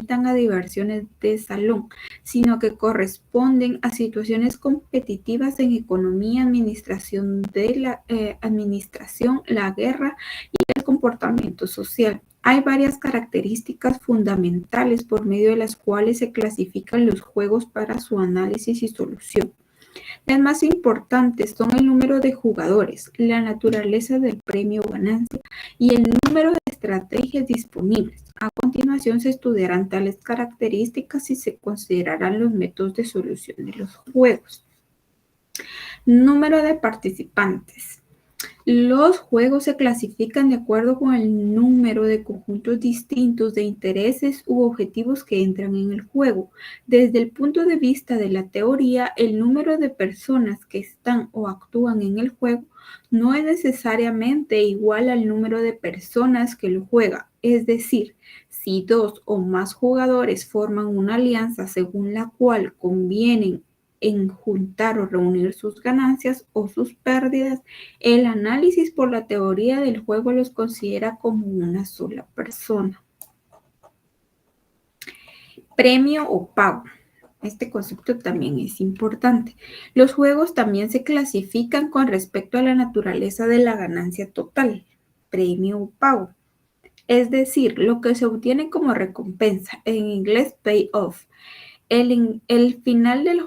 limitan a diversiones de salón, sino que corresponden a situaciones competitivas en economía, administración, la guerra y el comportamiento social. Hay varias características fundamentales por medio de las cuales se clasifican los juegos para su análisis y solución. Las más importantes son el número de jugadores, la naturaleza del premio o ganancia y el número de estrategias disponibles. A continuación se estudiarán tales características y se considerarán los métodos de solución de los juegos. Número de participantes. Los juegos se clasifican de acuerdo con el número de conjuntos distintos de intereses u objetivos que entran en el juego. Desde el punto de vista de la teoría, el número de personas que están o actúan en el juego no es necesariamente igual al número de personas que lo juegan. Es decir, si dos o más jugadores forman una alianza según la cual convienen en juntar o reunir sus ganancias o sus pérdidas, el análisis por la teoría del juego los considera como una sola persona. Premio o pago. Este concepto también es importante. Los juegos también se clasifican con respecto a la naturaleza de la ganancia total, premio o pago. Es decir, lo que se obtiene como recompensa, en inglés payoff. Al final del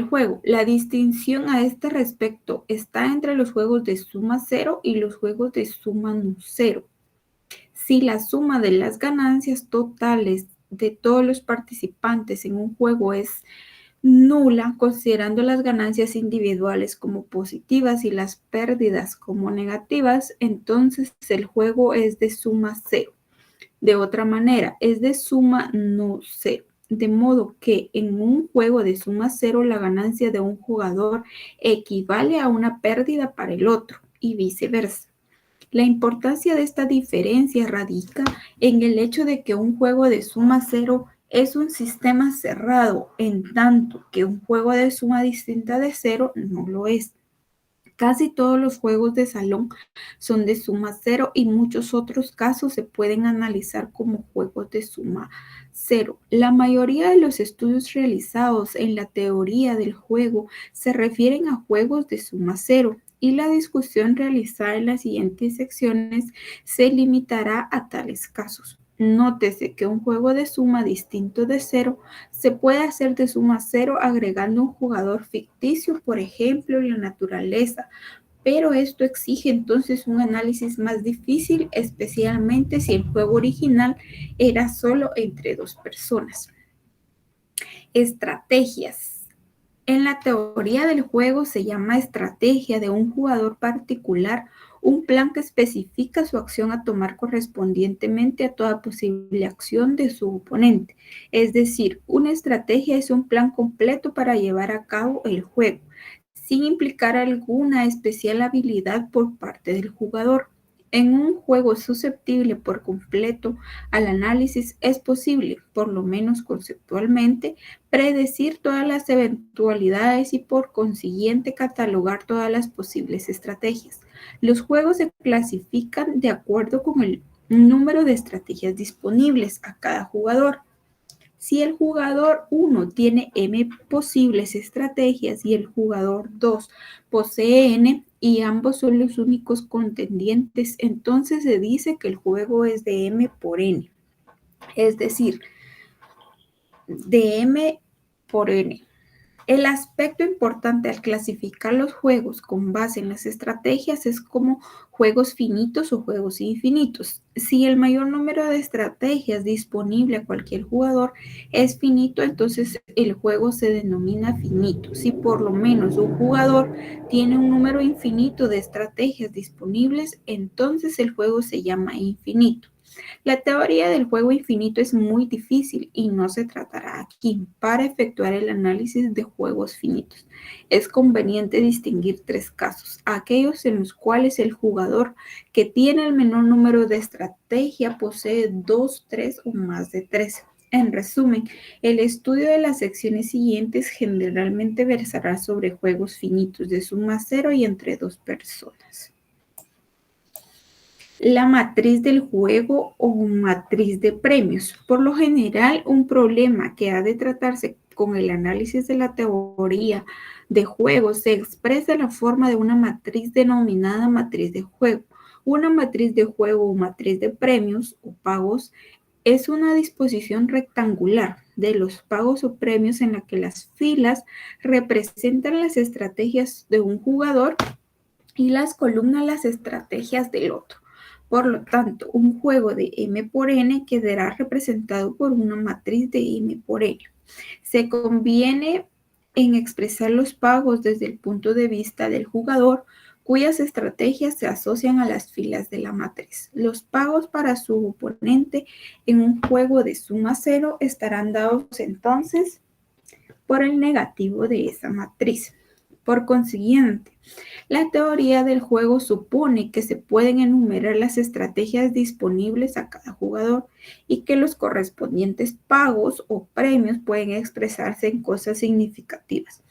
juego, la distinción a este respecto está entre los juegos de suma cero y los juegos de suma no cero. Si la suma de las ganancias totales de todos los participantes en un juego es nula, considerando las ganancias individuales como positivas y las pérdidas como negativas, entonces el juego es de suma cero. De otra manera, es de suma no cero. De modo que en un juego de suma cero, la ganancia de un jugador equivale a una pérdida para el otro y viceversa. La importancia de esta diferencia radica en el hecho de que un juego de suma cero es un sistema cerrado, en tanto que un juego de suma distinta de cero no lo es. Casi todos los juegos de salón son de suma cero y muchos otros casos se pueden analizar como juegos de suma cero. La mayoría de los estudios realizados en la teoría del juego se refieren a juegos de suma cero y la discusión realizada en las siguientes secciones se limitará a tales casos. Nótese que un juego de suma distinto de cero se puede hacer de suma cero agregando un jugador ficticio, por ejemplo, la naturaleza, pero esto exige entonces un análisis más difícil, especialmente si el juego original era solo entre dos personas. Estrategias. En la teoría del juego se llama estrategia de un jugador particular un plan que especifica su acción a tomar correspondientemente a toda posible acción de su oponente. Es decir, una estrategia es un plan completo para llevar a cabo el juego, sin implicar alguna especial habilidad por parte del jugador. En un juego susceptible por completo al análisis es posible, por lo menos conceptualmente, predecir todas las eventualidades y por consiguiente catalogar todas las posibles estrategias. Los juegos se clasifican de acuerdo con el número de estrategias disponibles a cada jugador. Si el jugador 1 tiene m posibles estrategias y el jugador 2 posee n y ambos son los únicos contendientes, entonces se dice que el juego es de m por n. Es decir, de m por n. El aspecto importante al clasificar los juegos con base en las estrategias es como juegos finitos o juegos infinitos. Si el mayor número de estrategias disponible a cualquier jugador es finito, entonces el juego se denomina finito. Si por lo menos un jugador tiene un número infinito de estrategias disponibles, entonces el juego se llama infinito. La teoría del juego infinito es muy difícil y no se tratará aquí. Para efectuar el análisis de juegos finitos, es conveniente distinguir tres casos: aquellos en los cuales el jugador que tiene el menor número de estrategia posee 2, 3 o más de 3. En resumen, el estudio de las secciones siguientes generalmente versará sobre juegos finitos de suma cero y entre dos personas. la matriz del juego o matriz de premios. Por lo general, un problema que ha de tratarse con el análisis de la teoría de juegos se expresa en la forma de una matriz denominada matriz de juego. Una matriz de juego o matriz de premios o pagos es una disposición rectangular de los pagos o premios en la que las filas representan las estrategias de un jugador y las columnas las estrategias del otro. Por lo tanto, un juego de M por N quedará representado por una matriz de M por N. Se conviene en expresar los pagos desde el punto de vista del jugador, cuyas estrategias se asocian a las filas de la matriz. Los pagos para su oponente en un juego de suma cero estarán dados entonces por el negativo de esa matriz. Por consiguiente, la teoría del juego supone que se pueden enumerar las estrategias disponibles a cada jugador y que los correspondientes pagos o premios pueden expresarse en cosas significativas,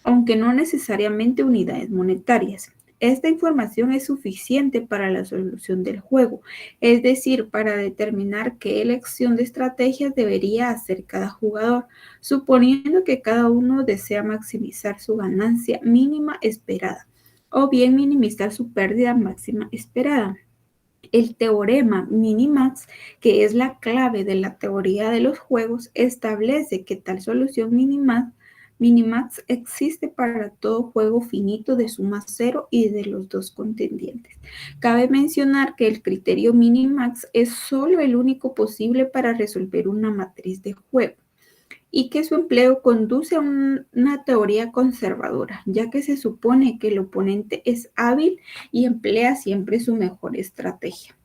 aunque no necesariamente unidades monetarias. Esta información es suficiente para la solución del juego, es decir, para determinar qué elección de estrategias debería hacer cada jugador, suponiendo que cada uno desea maximizar su ganancia mínima esperada o bien minimizar su pérdida máxima esperada. El teorema Minimax, que es la clave de la teoría de los juegos, establece que tal solución Minimax existe para todo juego finito de suma cero y de los dos contendientes. Cabe mencionar que el criterio Minimax es solo el único posible para resolver una matriz de juego y que su empleo conduce a una teoría conservadora, ya que se supone que el oponente es hábil y emplea siempre su mejor estrategia.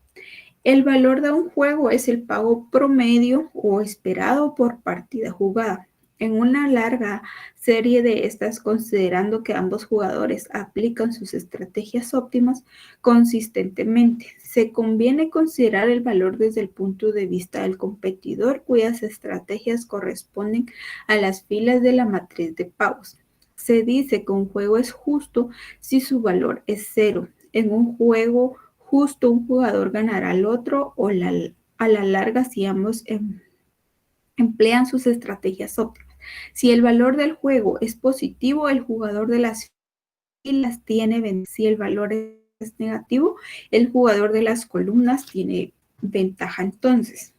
El valor de un juego es el pago promedio o esperado por partida jugada. En una larga serie de estas, considerando que ambos jugadores aplican sus estrategias óptimas consistentemente, se conviene considerar el valor desde el punto de vista del competidor cuyas estrategias corresponden a las filas de la matriz de pagos. Se dice que un juego es justo si su valor es cero. En un juego justo un jugador ganará al otro o a la larga si ambos emplean sus estrategias óptimas. Si el valor del juego es positivo, el jugador de las filas tiene ventaja. Si el valor es negativo, el jugador de las columnas tiene ventaja. Entonces,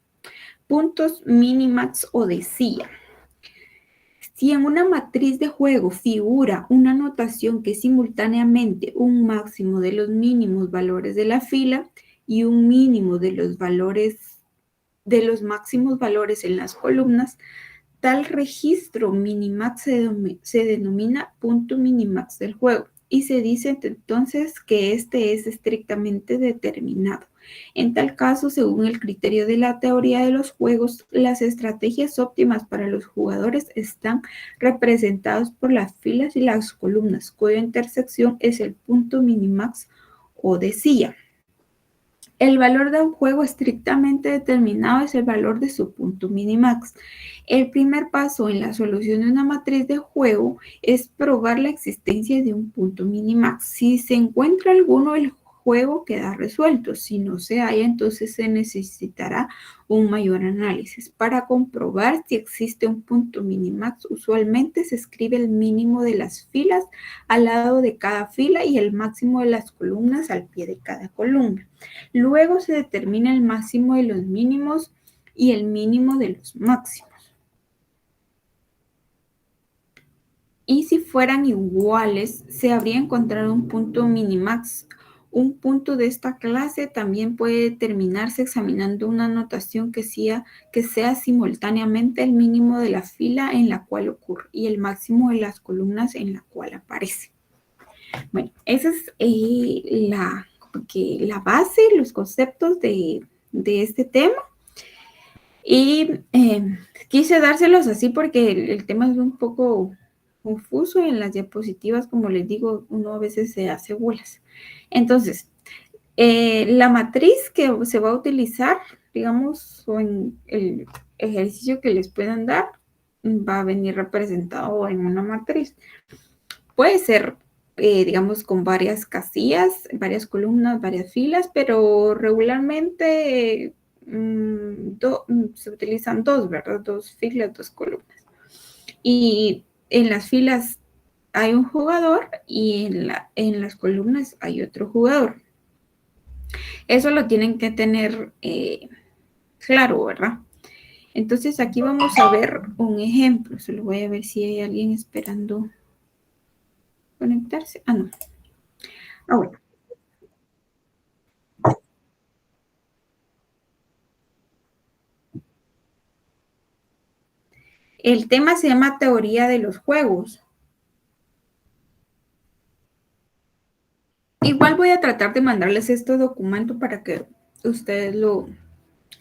puntos minimax o decía. Si en una matriz de juego figura una notación que es simultáneamente un máximo de los mínimos valores de la fila y un mínimo de los máximos valores en las columnas, tal registro minimax se denomina punto minimax del juego y se dice entonces que este es estrictamente determinado. En tal caso, según el criterio de la teoría de los juegos, las estrategias óptimas para los jugadores están representadas por las filas y las columnas, cuya intersección es el punto minimax o decía. El valor de un juego estrictamente determinado es el valor de su punto minimax. El primer paso en la solución de una matriz de juego es probar la existencia de un punto minimax. Si se encuentra alguno, el juego queda resuelto. Si no se halla, entonces se necesitará un mayor análisis. Para comprobar si existe un punto minimax, usualmente se escribe el mínimo de las filas al lado de cada fila y el máximo de las columnas al pie de cada columna. Luego se determina el máximo de los mínimos y el mínimo de los máximos. Y si fueran iguales, se habría encontrado un punto minimax. Un punto de esta clase también puede determinarse examinando una notación que sea simultáneamente el mínimo de la fila en la cual ocurre y el máximo de las columnas en la cual aparece. Bueno, esa es la base, los conceptos de este tema. Y quise dárselos así porque el tema es un poco confuso y en las diapositivas, como les digo, uno a veces se hace bolas. Entonces, la matriz que se va a utilizar, digamos, o en el ejercicio que les puedan dar, va a venir representado en una matriz. Puede ser digamos, con varias casillas, varias columnas, varias filas, pero regularmente se utilizan dos, ¿verdad? Dos filas, dos columnas. Y en las filas hay un jugador y en las columnas hay otro jugador. Eso lo tienen que tener claro, ¿verdad? Entonces aquí vamos a ver un ejemplo. Solo voy a ver si hay alguien esperando conectarse. Ah, no. Ah, bueno. El tema se llama teoría de los juegos. Igual voy a tratar de mandarles este documento para que ustedes lo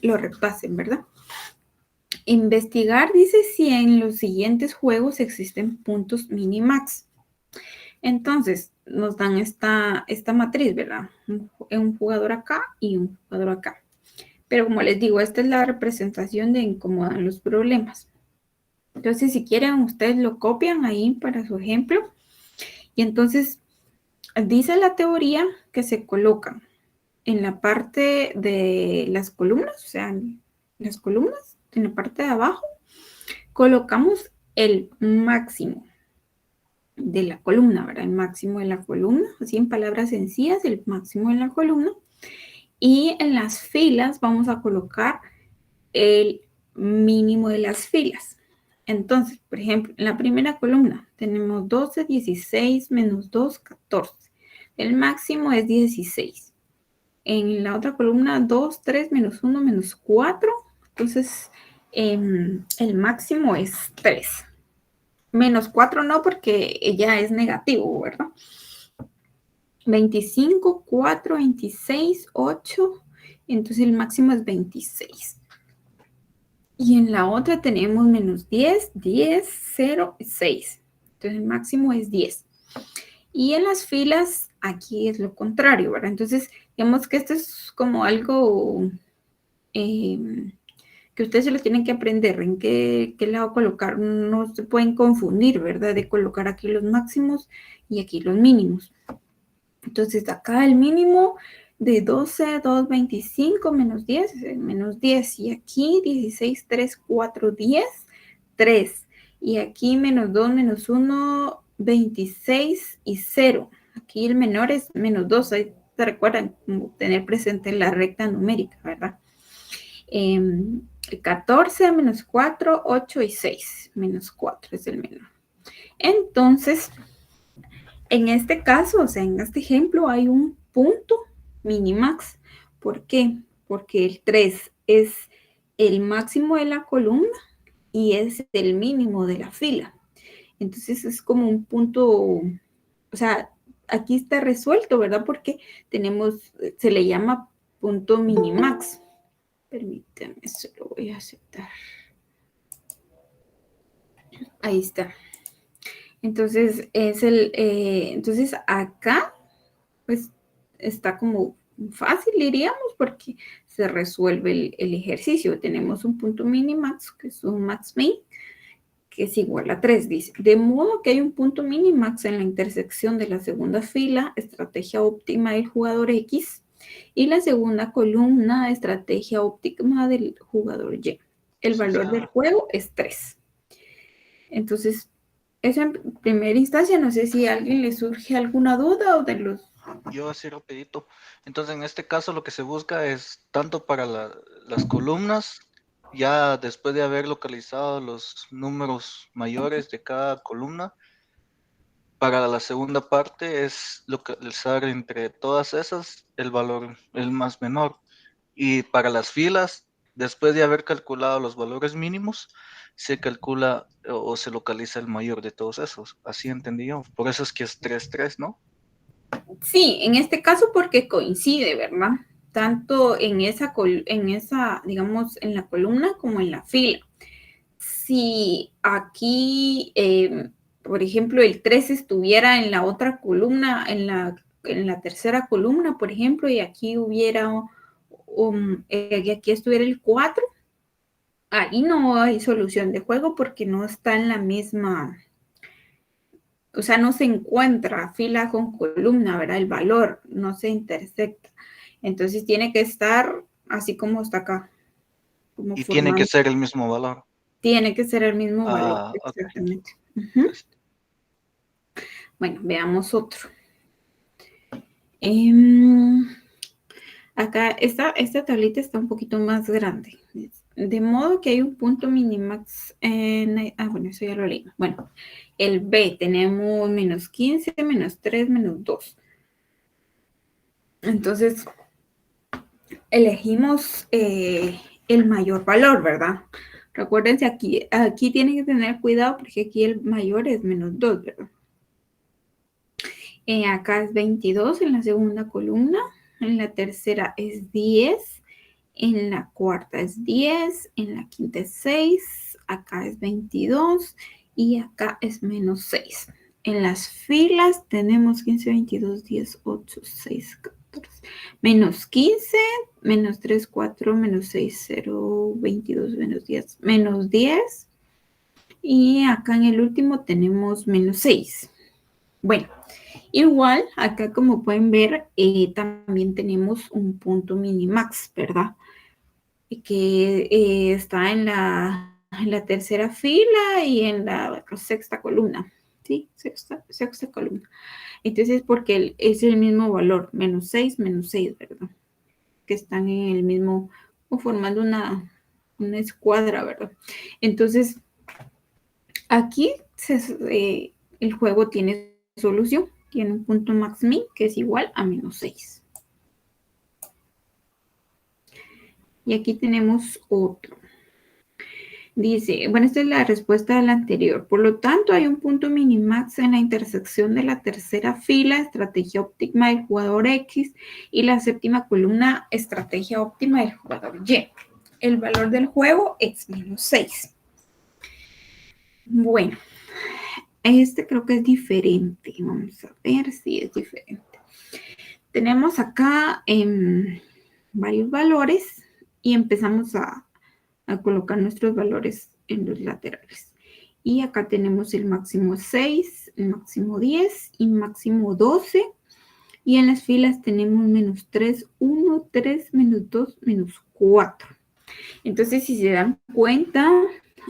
repasen, ¿verdad? Investigar dice si en los siguientes juegos existen puntos minimax. Entonces, nos dan esta matriz, ¿verdad? Un jugador acá y un jugador acá. Pero como les digo, esta es la representación de cómo dan los problemas. Entonces, si quieren, ustedes lo copian ahí para su ejemplo. Y entonces, dice la teoría que se colocan en la parte de las columnas, o sea, en las columnas, en la parte de abajo, colocamos el máximo de la columna, ¿verdad? El máximo de la columna, así en palabras sencillas, el máximo de la columna. Y en las filas vamos a colocar el mínimo de las filas. Entonces, por ejemplo, en la primera columna tenemos 12, 16, menos 2, 14. El máximo es 16. En la otra columna 2, 3, menos 1, menos 4. Entonces, el máximo es 3. Menos 4 no, porque ya es negativo, ¿verdad? 25, 4, 26, 8. Entonces el máximo es 26. Y en la otra tenemos menos 10, 10, 0, 6. Entonces el máximo es 10. Y en las filas, aquí es lo contrario, ¿verdad? Entonces, digamos que esto es como algo que ustedes se lo tienen que aprender, en qué lado colocar. No se pueden confundir, ¿verdad? De colocar aquí los máximos y aquí los mínimos. Entonces, acá el mínimo de 12, 2, 25, menos 10, menos 10. Y aquí 16, 3, 4, 10, 3. Y aquí menos 2, menos 1, 26 y 0. Aquí el menor es menos 2. Ahí se recuerdan tener presente la recta numérica, ¿verdad? 14, menos 4, 8 y 6. Menos 4 es el menor. Entonces, en este caso, o sea, en este ejemplo hay un punto minimax. ¿Por qué? Porque el 3 es el máximo de la columna y es el mínimo de la fila. Entonces es como un punto, o sea, aquí está resuelto, ¿verdad? Porque tenemos, se le llama punto minimax. Permítanme, eso lo voy a aceptar. Ahí está. Entonces, entonces acá, pues, está como fácil, diríamos, porque se resuelve el ejercicio. Tenemos un punto minimax, que es un max min, que es igual a 3, dice. De modo que hay un punto minimax en la intersección de la segunda fila, estrategia óptima del jugador X, y la segunda columna, estrategia óptima del jugador Y. El Sí, valor del ya. juego es 3. Entonces, eso en primera instancia, no sé si a alguien le surge alguna duda o de los... Yo así rapidito. Entonces, en este caso lo que se busca es tanto para las columnas, ya después de haber localizado los números mayores de cada columna, para la segunda parte es localizar entre todas esas el valor, el más menor. Y para las filas, después de haber calculado los valores mínimos, se calcula o se localiza el mayor de todos esos. Así entendí yo. Por eso es que es 3-3, ¿no? Sí, en este caso porque coincide, ¿verdad? Tanto digamos, en la columna como en la fila. Si aquí, por ejemplo, el 3 estuviera en la otra columna, en la tercera columna, por ejemplo, y aquí hubiera, y aquí estuviera el 4, ahí no hay solución de juego porque no está en la misma, o sea, no se encuentra fila con columna, ¿verdad? El valor no se intersecta. Entonces tiene que estar así como está acá, como Y tiene que formando. ser el mismo valor. Tiene que ser el mismo valor, Ah, ok. exactamente. Ujú. Listo. Bueno, veamos otro. Em, acá esta tablita está un poquito más grande. De modo que hay un punto minimax bueno, eso ya lo leí. Bueno, el B tenemos menos 15, menos 3, menos 2. Entonces, elegimos el mayor valor, ¿verdad? Recuérdense, aquí tienen que tener cuidado porque aquí el mayor es menos 2, ¿verdad? Acá es 22 en la segunda columna, en la tercera es 10, en la cuarta es 10, en la quinta es 6, acá es 22 y acá es menos 6. En las filas tenemos 15, 22, 10, 8, 6, 14, menos 15, menos 3, 4, menos 6, 0, 22, menos 10, menos 10. Y acá en el último tenemos menos 6. Bueno, igual acá como pueden ver también tenemos un punto minimax, ¿verdad? Que está en la tercera fila y en la sexta columna. Sí, sexta columna. Entonces, porque es el mismo valor, menos 6, ¿verdad? Que están en el mismo, o formando una escuadra, ¿verdad? Entonces, aquí el juego tiene solución, tiene un punto max min que es igual a menos 6. Y aquí tenemos otro. Dice, bueno, esta es la respuesta a la anterior. Por lo tanto, hay un punto minimax en la intersección de la tercera fila, estrategia óptima del jugador X, y la séptima columna, estrategia óptima del jugador Y. El valor del juego es menos 6. Bueno, este creo que es diferente. Vamos a ver si es diferente. Tenemos acá varios valores y empezamos a colocar nuestros valores en los laterales. Y acá tenemos el máximo 6, el máximo 10 y máximo 12. Y en las filas tenemos menos 3, 1, 3, menos 2, menos 4. Entonces, si se dan cuenta,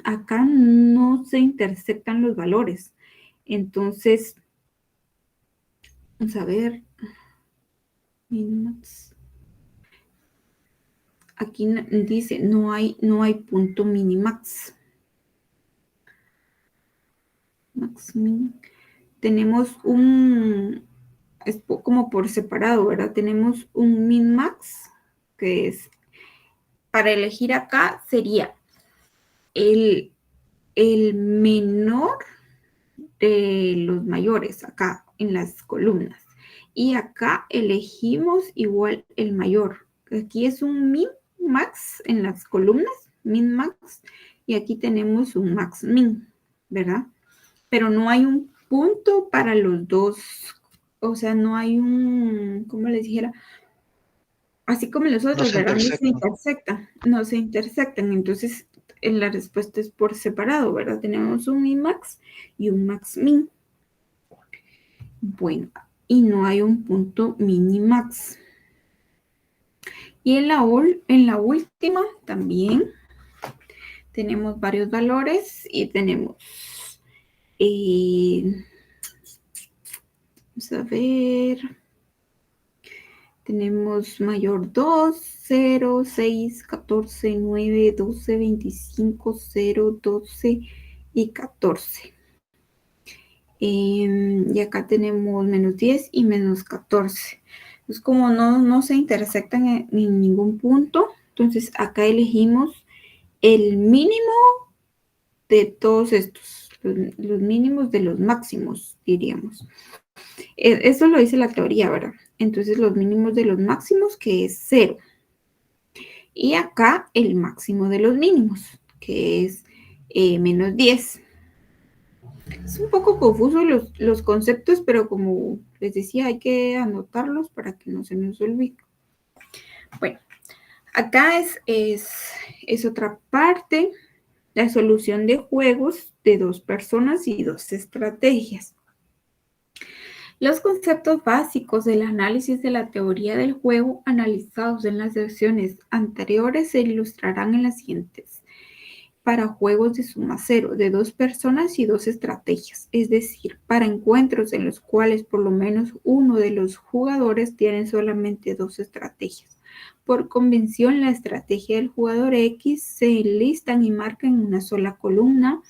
acá no se intersectan los valores. Entonces, vamos a ver. Aquí dice no hay punto minimax. Max min. Tenemos es como por separado, ¿verdad? Tenemos un min max, que es, para elegir acá sería el, el menor de los mayores, acá en las columnas. Y acá elegimos igual el mayor. Aquí es un min max en las columnas, min max, y aquí tenemos un max min, ¿verdad? Pero no hay un punto para los dos, o sea, no hay ¿cómo les dijera? Así como los No otros, se ¿verdad? intersectan. No se intersectan, entonces la respuesta es por separado, ¿verdad? Tenemos un min max y un max min. Bueno, y no hay un punto minimax. Y en la última también tenemos varios valores y tenemos, vamos a ver, tenemos mayor 2, 0, 6, 14, 9, 12, 25, 0, 12 y 14. Y acá tenemos menos 10 y menos 14. Entonces, como no se intersectan en ningún punto, entonces acá elegimos el mínimo de todos estos, los mínimos de los máximos, diríamos. Eso lo dice la teoría, ¿verdad? Entonces, los mínimos de los máximos, que es 0. Y acá el máximo de los mínimos, que es menos 10. Es un poco confuso los conceptos, pero como les decía, hay que anotarlos para que no se nos olvide. Bueno, acá es otra parte, la solución de juegos de 2 personas y 2 estrategias. Los conceptos básicos del análisis de la teoría del juego analizados en las secciones anteriores se ilustrarán en las siguientes. Para juegos de suma cero, de 2 personas y 2 estrategias, es decir, para encuentros en los cuales por lo menos uno de los jugadores tiene solamente 2 estrategias. Por convención, la estrategia del jugador X se enlistan y marcan en una sola columna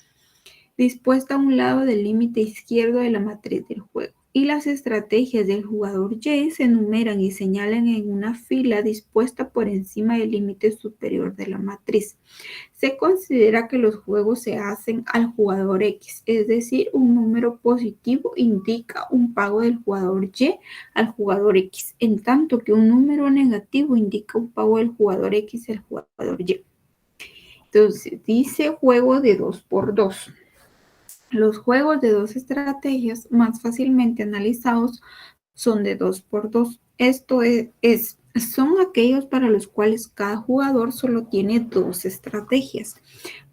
dispuesta a un lado del límite izquierdo de la matriz del juego, y las estrategias del jugador Y se enumeran y señalan en una fila dispuesta por encima del límite superior de la matriz. Se considera que los juegos se hacen al jugador X, es decir, un número positivo indica un pago del jugador Y al jugador X, en tanto que un número negativo indica un pago del jugador X al jugador Y. Entonces, dice juego de 2 por 2. Los juegos de 2 estrategias más fácilmente analizados son de 2 por 2. Esto son aquellos para los cuales cada jugador solo tiene 2 estrategias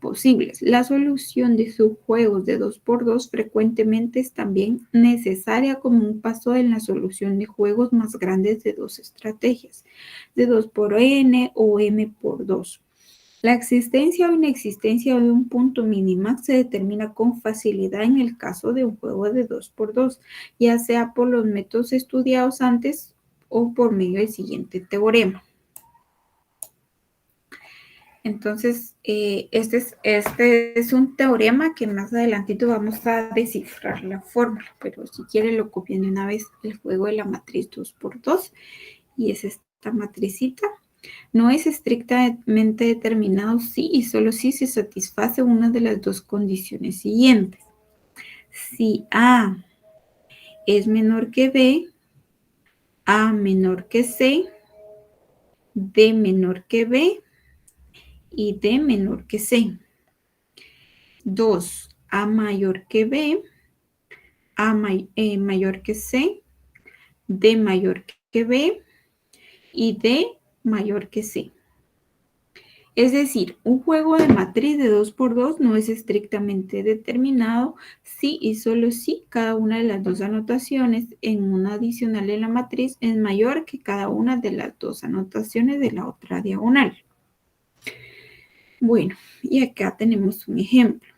posibles. La solución de subjuegos de 2 por 2 frecuentemente es también necesaria como un paso en la solución de juegos más grandes de 2 estrategias, de 2 por n o m por 2. La existencia o inexistencia de un punto minimax se determina con facilidad en el caso de un juego de 2 por 2, ya sea por los métodos estudiados antes o por medio del siguiente teorema. Entonces, este es un teorema que más adelantito vamos a descifrar la fórmula, pero si quieren lo copian de una vez. El juego de la matriz 2 por 2, y es esta matricita. No es estrictamente determinado si y solo si se satisface una de las dos condiciones siguientes. Si A es menor que B, A menor que C, D menor que B y D menor que C. 2. A mayor que B, A mayor que C, D mayor que B y D mayor que C. Es decir, un juego de matriz de 2 por 2 no es estrictamente determinado si y solo si cada una de las dos anotaciones en una adicional en la matriz es mayor que cada una de las dos anotaciones de la otra diagonal. Bueno, y acá tenemos un ejemplo.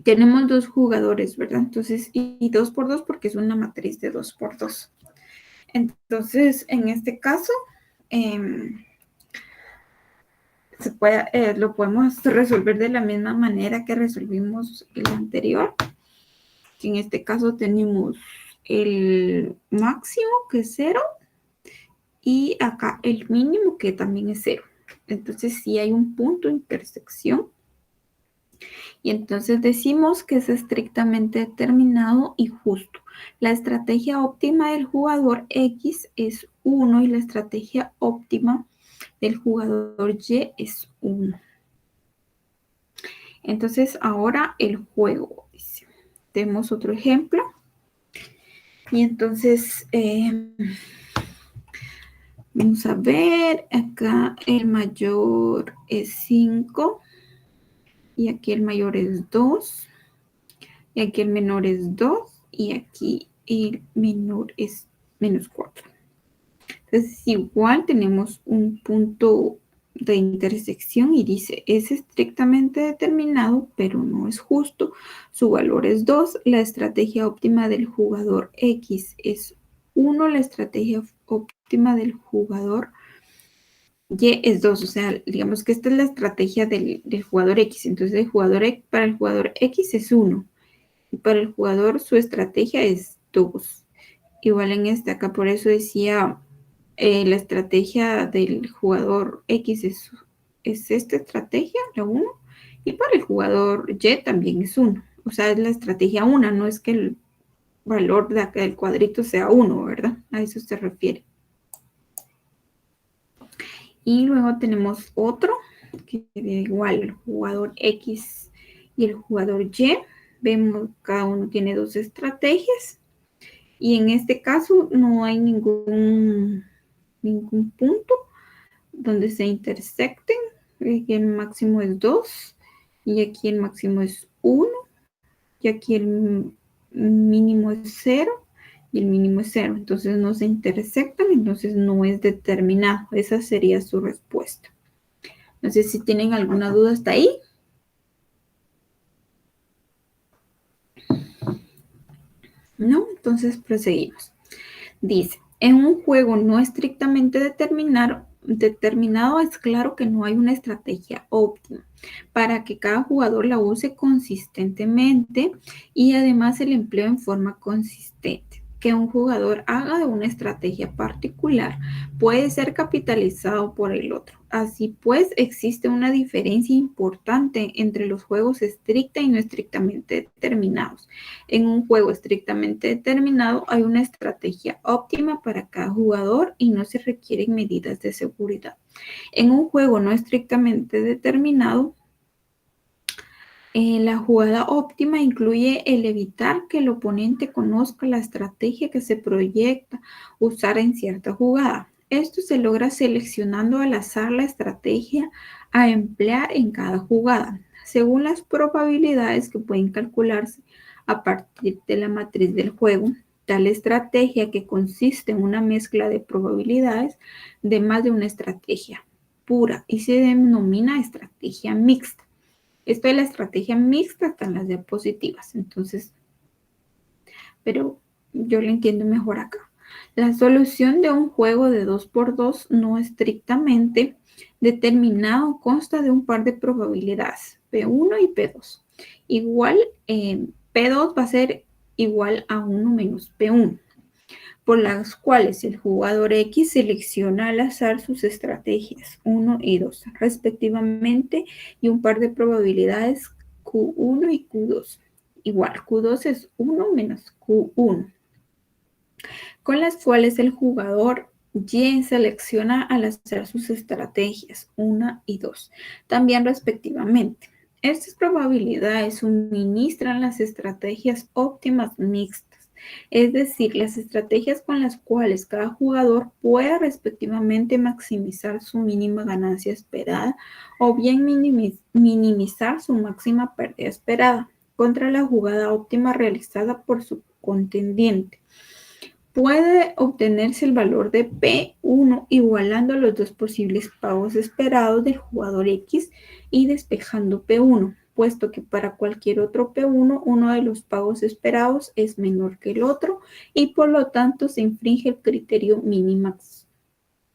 Tenemos 2 jugadores, ¿verdad? Entonces, y 2 por 2 porque es una matriz de 2 por 2. Entonces, en este caso, lo podemos resolver de la misma manera que resolvimos el anterior, que en este caso tenemos el máximo que es 0 y acá el mínimo que también es 0. Entonces sí hay un punto de intersección y entonces decimos que es estrictamente determinado y justo. La estrategia óptima del jugador X es 1 y la estrategia óptima del jugador Y es 1. Entonces, ahora el juego. Tenemos otro ejemplo. Y entonces, vamos a ver, acá el mayor es 5. Y aquí el mayor es 2. Y aquí el menor es 2. Y aquí el menor es menos 4. Entonces, igual tenemos un punto de intersección y dice, es estrictamente determinado, pero no es justo. Su valor es 2. La estrategia óptima del jugador X es 1. La estrategia óptima del jugador Y es 2. O sea, digamos que esta es la estrategia del jugador X. Entonces, para el jugador X es 1. Y para el jugador su estrategia es 2. Igual en este acá, por eso decía... la estrategia del jugador X es esta estrategia, la 1, y para el jugador Y también es 1. O sea, es la estrategia 1, no es que el valor de acá del cuadrito sea 1, ¿verdad? A eso se refiere. Y luego tenemos otro, que igual el jugador X y el jugador Y. Vemos cada uno tiene 2 estrategias. Y en este caso no hay ningún punto donde se intersecten. Aquí el máximo es 2 y aquí el máximo es 1 y aquí el mínimo es 0 y el mínimo es 0. Entonces no se intersectan, entonces no es determinado. Esa sería su respuesta. No sé si tienen alguna duda hasta ahí. No, entonces proseguimos. Dice, en un juego no estrictamente determinado es claro que no hay una estrategia óptima para que cada jugador la use consistentemente y además el empleo en forma consistente. Que un jugador haga de una estrategia particular puede ser capitalizado por el otro. Así pues, existe una diferencia importante entre los juegos estricta y no estrictamente determinados. En un juego estrictamente determinado hay una estrategia óptima para cada jugador y no se requieren medidas de seguridad. En un juego no estrictamente determinado, la jugada óptima incluye el evitar que el oponente conozca la estrategia que se proyecta usar en cierta jugada. Esto se logra seleccionando al azar la estrategia a emplear en cada jugada, según las probabilidades que pueden calcularse a partir de la matriz del juego. Tal estrategia, que consiste en una mezcla de probabilidades de más de una estrategia pura y se denomina estrategia mixta. Esto de la estrategia mixta está en las diapositivas, entonces, pero yo lo entiendo mejor acá. La solución de un juego de 2x2 no estrictamente determinado consta de un par de probabilidades, P1 y P2. Igual, P2 va a ser igual a 1 menos P1, por las cuales el jugador X selecciona al azar sus estrategias 1 y 2, respectivamente, y un par de probabilidades Q1 y Q2. Igual, Q2 es 1 menos Q1, con las cuales el jugador Y selecciona al azar sus estrategias 1 y 2, también respectivamente. Estas probabilidades suministran las estrategias óptimas mixtas, es decir, las estrategias con las cuales cada jugador pueda respectivamente maximizar su mínima ganancia esperada o bien minimizar su máxima pérdida esperada contra la jugada óptima realizada por su contendiente. Puede obtenerse el valor de P1 igualando los dos posibles pagos esperados del jugador X y despejando P1, puesto que para cualquier otro P1 uno de los pagos esperados es menor que el otro y por lo tanto se infringe el criterio minimax.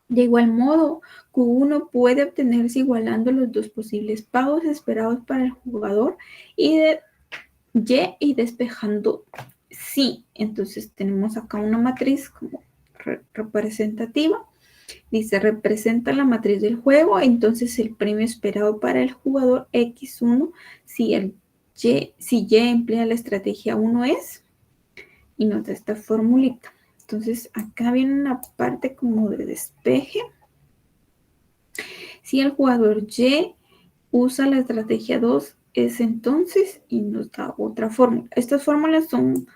De igual modo, Q1 puede obtenerse igualando los dos posibles pagos esperados para el jugador y despejando sí. Entonces tenemos acá una matriz como representativa. Dice, representa la matriz del juego, entonces el premio esperado para el jugador X1 si Y emplea la estrategia 1 es, y nos da esta formulita. Entonces acá viene una parte como de despeje. Si el jugador Y usa la estrategia 2 es entonces, y nos da otra fórmula. Estas fórmulas son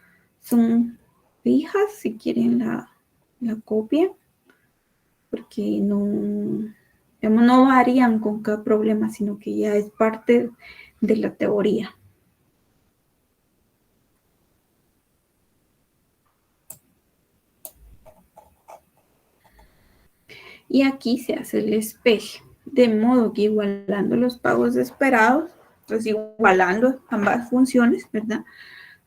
fijas, si quieren la copia, porque no, digamos, no varían con cada problema, sino que ya es parte de la teoría. Y aquí se hace el despeje, de modo que igualando los pagos esperados, entonces igualando ambas funciones, ¿verdad?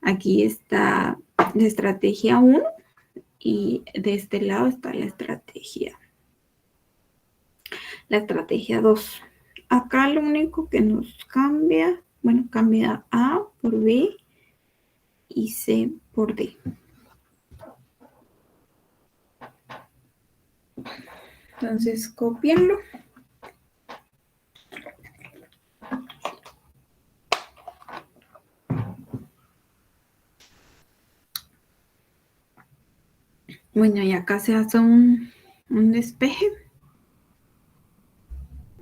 Aquí está la estrategia 1 y de este lado está la estrategia 2. Acá lo único que nos cambia, bueno, cambia A por B y C por D. Entonces, copienlo. Bueno, y acá se hace un despeje.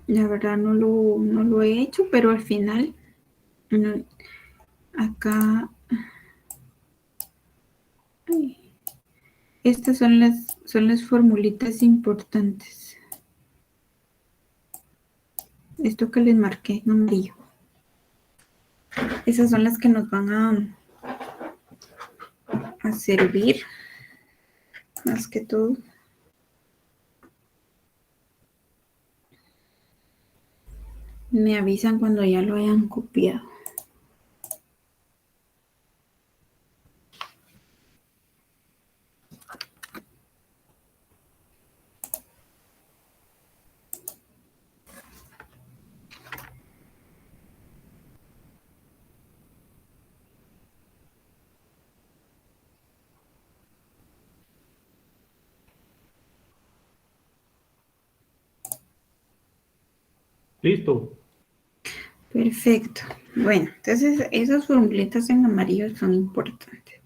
La verdad no lo he hecho, pero al final, acá, estas son las formulitas importantes. Esto que les marqué en amarillo. Esas son las que nos van a servir, más que todo. Me avisan cuando ya lo hayan copiado. Listo. Perfecto. Bueno, entonces esas formulitas en amarillo son importantes.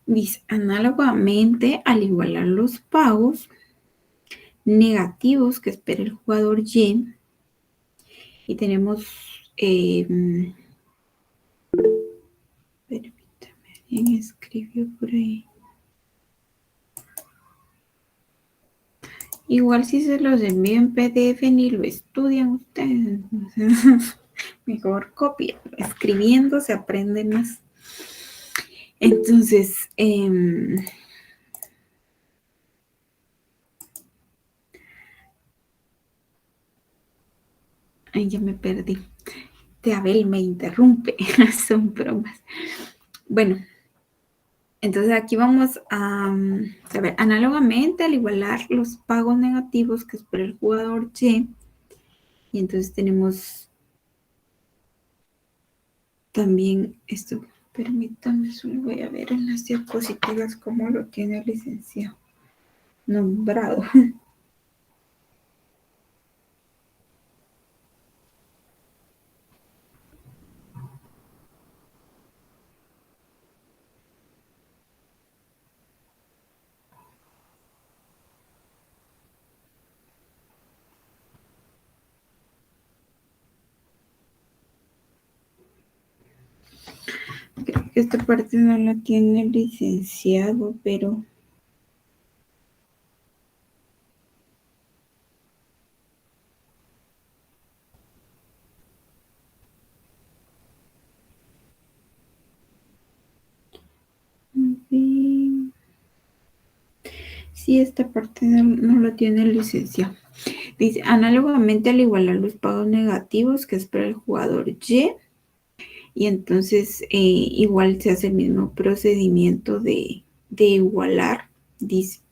Dice, análogamente, al igualar los pagos negativos que espera el jugador Y, y tenemos, permítame, alguien escribió por ahí. Igual si se los envío en PDF ni lo estudian ustedes. Mejor copia. Escribiendo se aprende más. Entonces, ay, ya me perdí. Abel me interrumpe. Son bromas. Bueno, entonces aquí vamos a ver, análogamente al igualar los pagos negativos que espera el jugador Y, y entonces tenemos también esto. Permítanme, solo voy a ver en las diapositivas cómo lo tiene el licenciado nombrado. Creo que esta parte no la tiene el licenciado, pero sí, esta parte no lo tiene el licenciado. Dice, análogamente al igualar los pagos negativos que espera el jugador y entonces igual se hace el mismo procedimiento de igualar. Dice,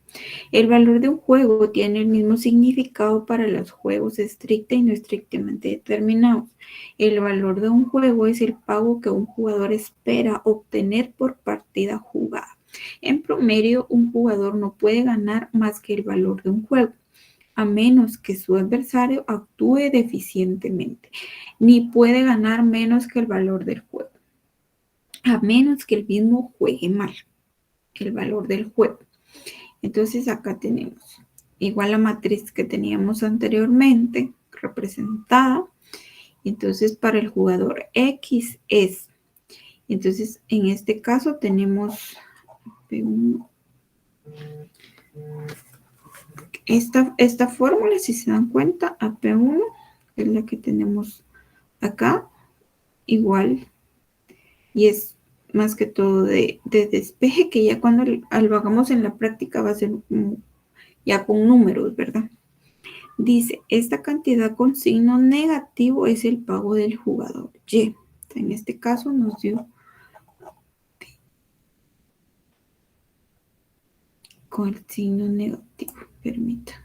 el valor de un juego tiene el mismo significado para los juegos estricta y no estrictamente determinados. El valor de un juego es el pago que un jugador espera obtener por partida jugada. En promedio, un jugador no puede ganar más que el valor de un juego, a menos que su adversario actúe deficientemente, ni puede ganar menos que el valor del juego, a menos que el mismo juegue mal, el valor del juego. Entonces acá tenemos igual la matriz que teníamos anteriormente representada. Entonces para el jugador X es, entonces en este caso tenemos esta fórmula, si se dan cuenta, AP1 es la que tenemos acá, igual, y es más que todo de despeje, que ya cuando lo hagamos en la práctica va a ser ya con números, ¿verdad? Dice, esta cantidad con signo negativo es el pago del jugador Y. En este caso nos dio con el signo negativo. Permítanme.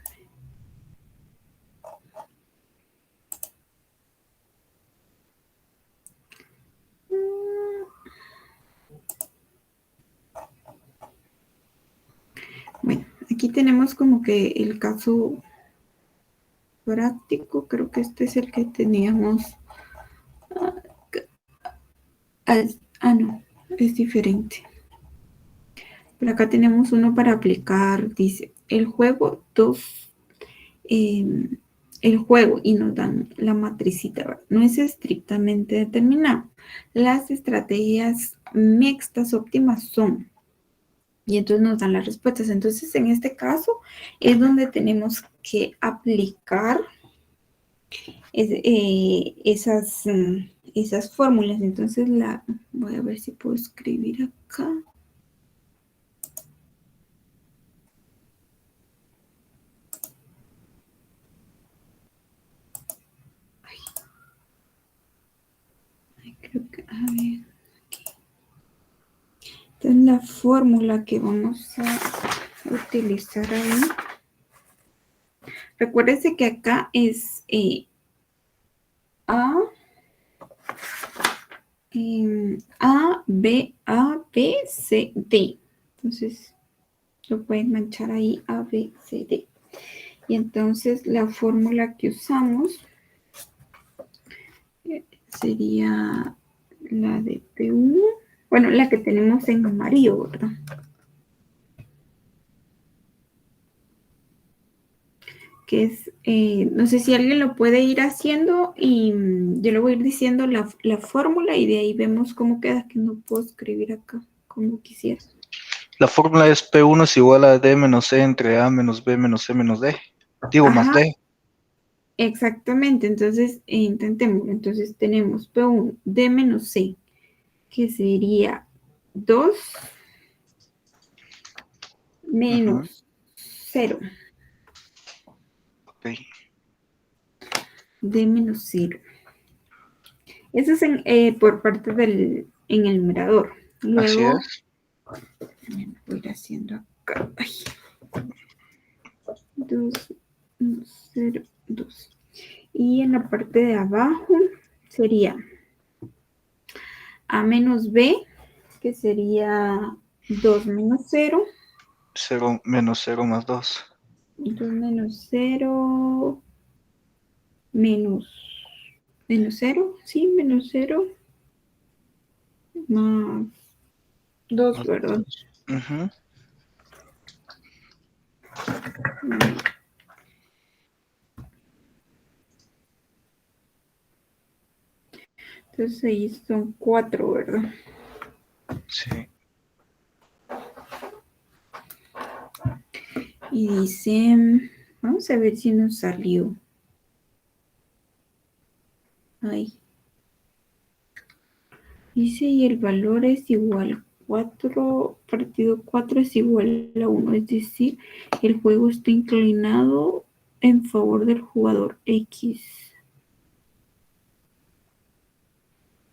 Bueno, aquí tenemos como que el caso práctico. Creo que este es el que teníamos. No, es diferente. Pero acá tenemos uno para aplicar, dice, el juego 2, el juego, y nos dan la matricita, ¿verdad? No es estrictamente determinado. Las estrategias mixtas óptimas son, y entonces nos dan las respuestas. Entonces, en este caso, es donde tenemos que aplicar esas fórmulas. Entonces, voy a ver si puedo escribir acá. Creo que, a ver, aquí. Esta es la fórmula que vamos a utilizar ahí. Recuérdese que acá es A, B, C, D. Entonces, lo pueden manchar ahí A, B, C, D. Y entonces la fórmula que usamos sería la de P1. Bueno, la que tenemos en amarillo, ¿verdad? Que es, no sé si alguien lo puede ir haciendo y yo le voy a ir diciendo la fórmula y de ahí vemos cómo queda, que no puedo escribir acá como quisiera. La fórmula es P1 es igual a D menos C entre A menos B menos C menos D. Digo, más Ajá, D. exactamente. Entonces, intentemos. Entonces tenemos P1, D menos C, que sería 2 menos 0. Ok. D menos 0. Eso es por parte en el numerador. Así Luego, es. voy a ir haciendo acá. Ay. 2, 0, 2. Y en la parte de abajo sería A menos B, que sería 2 menos 0. 0 menos 0 más 2. 2 menos 0 menos 0, sí, menos 0 más 2, Más ¿verdad? 2. Ujú. Entonces ahí son 4, ¿verdad? Sí. Y dice, vamos a ver si nos salió. Ay. Dice, y el valor es igual 4, partido 4 es igual a 1, es decir, el juego está inclinado en favor del jugador X.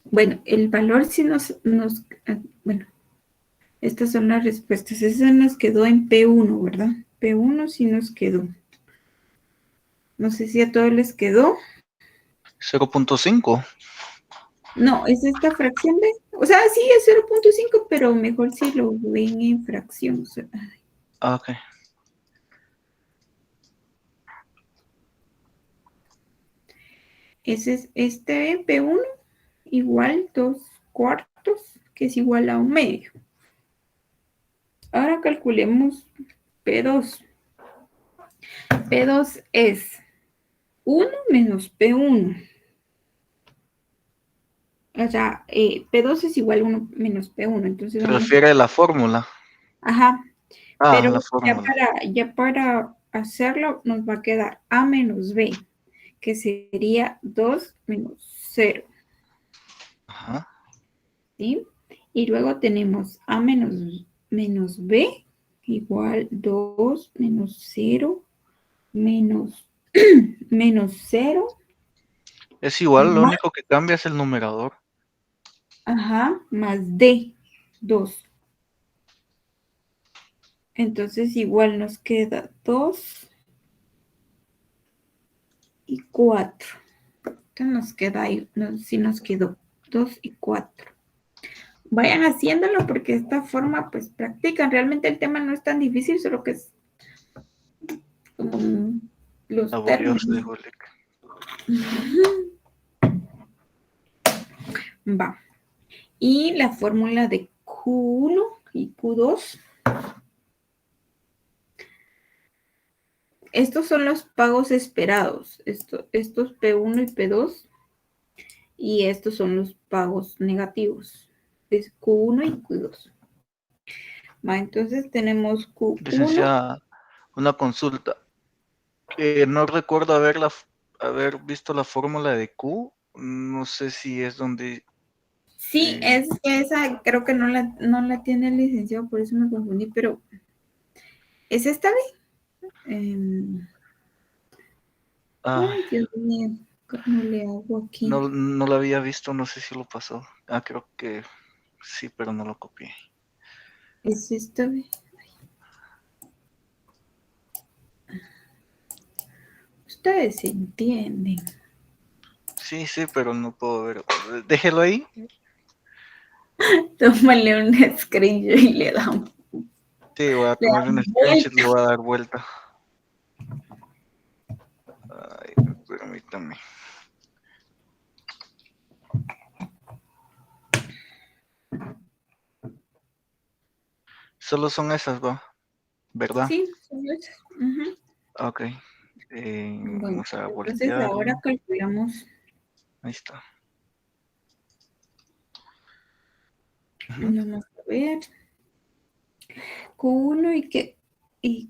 Bueno, el valor sí bueno, estas son las respuestas. Esa nos quedó en P1, ¿verdad? P1 sí nos quedó. No sé si a todos les quedó. 0.5. No, es esta fracción B. O sea, sí es 0.5, pero mejor si lo ven en fracción. O sea, Ok. ese es este P1 igual 2/4, que es igual a 1/2. Ahora calculemos P2. P2 es 1 menos P1. O sea, P2 es igual a 1 menos P1. Entonces Se vamos refiere a la fórmula. ajá, Ah, pero la fórmula. ya para hacerlo nos va a quedar A menos B, que sería 2 menos 0, Ajá. ¿sí? Y luego tenemos A menos B igual 2 menos 0 menos, menos 0 Es igual, lo más, único que cambia es el numerador. ajá, más D, 2. Entonces igual nos queda 2 y 4. Entonces nos queda ahí, sí nos quedó 2 y 4. Vayan haciéndolo porque de esta forma pues practican. Realmente el tema no es tan difícil, solo que es como los Laborioso, términos. dijo Lick. Va. Y la fórmula de Q1 y Q2. Estos son los pagos esperados. Estos P1 y P2. Y estos son los pagos negativos. Es Q1 y Q2. Va, entonces tenemos Q1. Licenciada, una consulta. No recuerdo haber visto la fórmula de Q. No sé si es donde... Sí, eh, es que esa creo que no la tiene el licenciado, por eso me confundí, pero ¿es esta vez? ah, Ay, Dios mío. ¿Cómo le hago aquí? No lo había visto, no sé si lo pasó. Ah, creo que sí, pero no lo copié. ¿Es esta vez? Ustedes entienden. Sí, pero no puedo ver. Déjelo ahí. Tómale un screenshot y le damos. Sí, voy a Le tomar un damos screenshot y le vuelta. voy a dar vuelta. Ay, permítame. Solo son esas, va, ¿verdad? Sí, solo eso. Ujú. Ok. Bueno, Vamos a entonces ahora voltearlo. calculamos. Ahí está. Ujú. Vamos a ver. Q1 y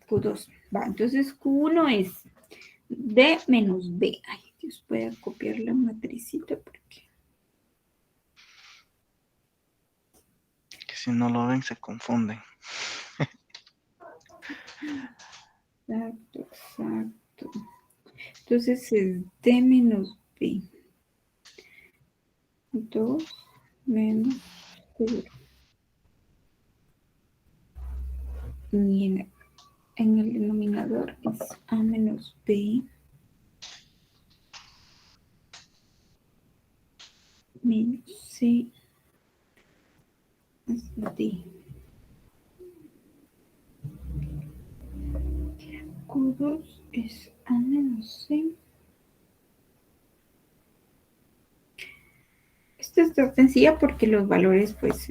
Q2. Va, entonces Q1 es D menos B. Ay, Dios, voy a copiar la matricita porque. Que si no lo ven, se confunden. Exacto, exacto. Entonces es D menos B. 2 menos Q. Y en el denominador es A menos B menos C es D. Q2 es A menos C. Esta está sencilla porque los valores pues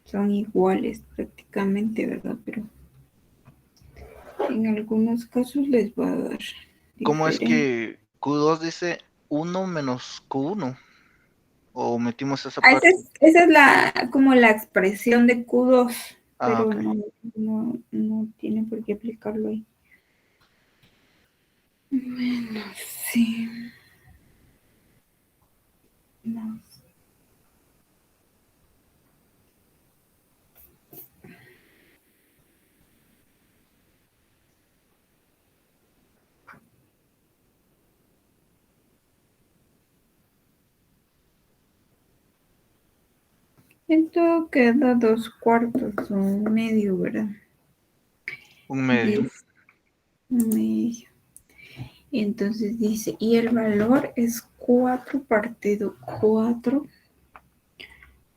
son iguales prácticamente, ¿verdad? Pero en algunos casos les va a dar ¿Cómo es diferente. que Q2 dice 1 menos Q1? ¿O metimos esa Ah, parte? esa es como la expresión de Q2, Ah, pero ok. no tiene por qué aplicarlo ahí. Menos sí. No. Esto queda 2/4, un medio, ¿verdad? Un medio. 10, un medio. Entonces dice, y el valor es 4 partido 4,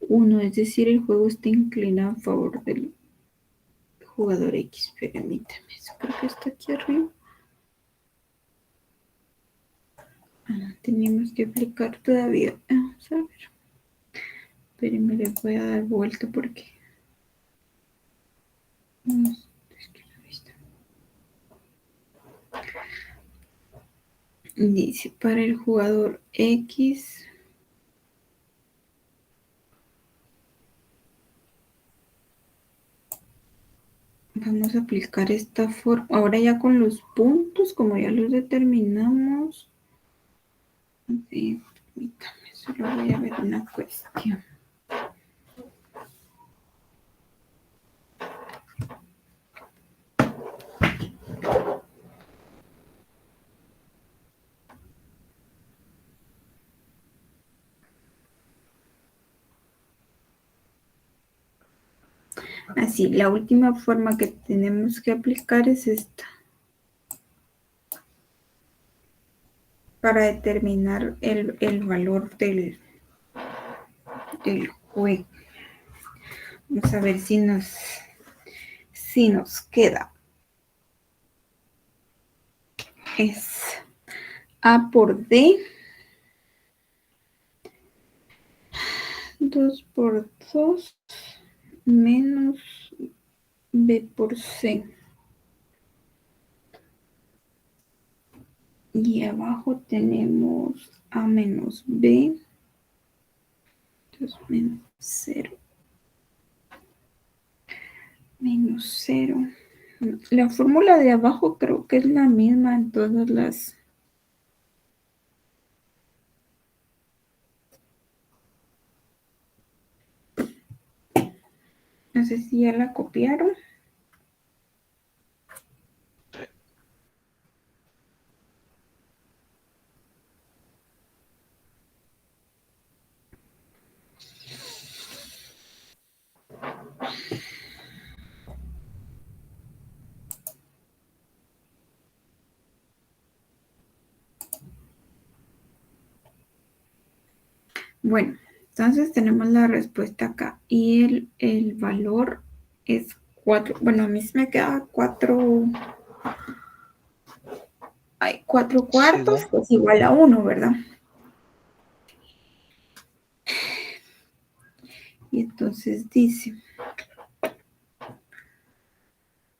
1, es decir, el juego está inclinado a favor del jugador X. Permítame, eso creo que está aquí arriba. Teníamos que aplicar todavía. Vamos a ver. Espérenme, les voy a dar vuelta porque. No, es que no está. Dice, para el jugador X. Vamos a aplicar esta forma. Ahora ya con los puntos, como ya los determinamos. Sí, permítame, solo voy a ver una cuestión. Así, la última forma que tenemos que aplicar es esta. Para determinar el valor del juego. Vamos a ver si nos queda. Es A por D, 2 por 2 menos B por C. Y abajo tenemos A menos B, 2 menos 0. Menos 0. La fórmula de abajo creo que es la misma en todas las. No sé si ya la copiaron. Bueno, entonces tenemos la respuesta acá y el valor es 4. Bueno, a mí se me queda 4. Hay 4 Sí, cuartos, pues igual a 1, ¿verdad? Y entonces dice,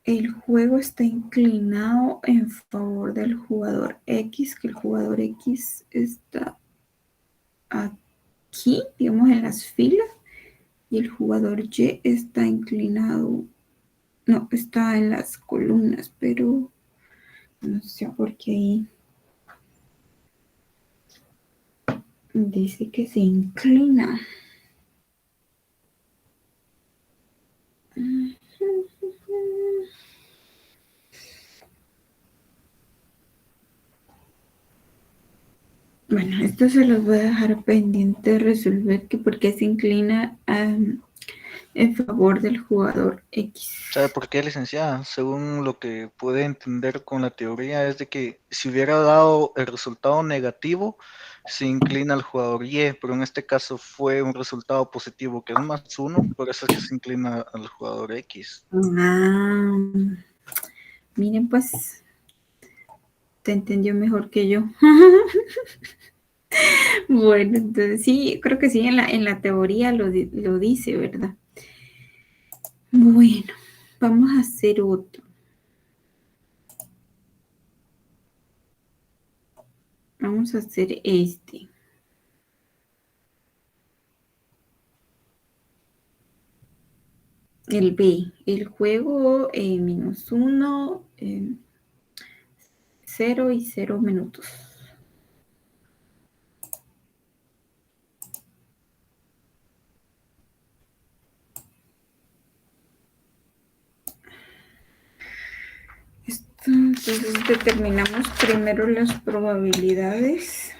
el juego está inclinado en favor del jugador X, que el jugador X está aquí, digamos, en las filas, y el jugador Y está inclinado, no, está en las columnas, pero no sé por qué ahí dice que se inclina. Bueno, esto se los voy a dejar pendiente de resolver, que por qué se inclina en favor del jugador X. ¿sabe por qué, licenciada? Según lo que pude entender con la teoría, es de que si hubiera dado el resultado negativo, se inclina al jugador Y, pero en este caso fue un resultado positivo, que es +1, por eso es que se inclina al jugador X. Ah, miren, pues te entendió mejor que yo. Bueno, entonces sí, creo que sí, en la teoría lo dice, ¿verdad? Bueno, vamos a hacer otro. Vamos a hacer este. El B, el juego -1, 0 y 0 minutos. Entonces determinamos primero las probabilidades.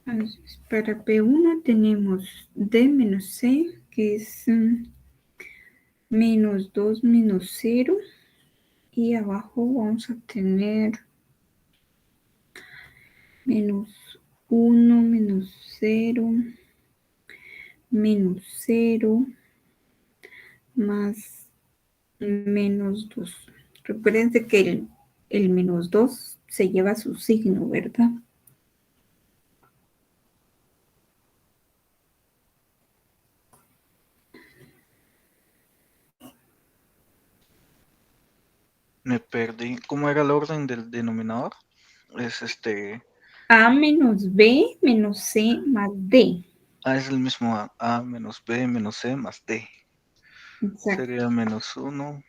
Entonces, para P1 tenemos D menos C, que es -2 menos 0. Y abajo vamos a tener -1 menos 0 menos 0 más -2. Recuerden que el -2 se lleva su signo, ¿verdad? Me perdí. ¿Cómo era el orden del denominador? Es A menos B menos C más D. es el mismo A menos B menos C más D. Exacto. Sería -1,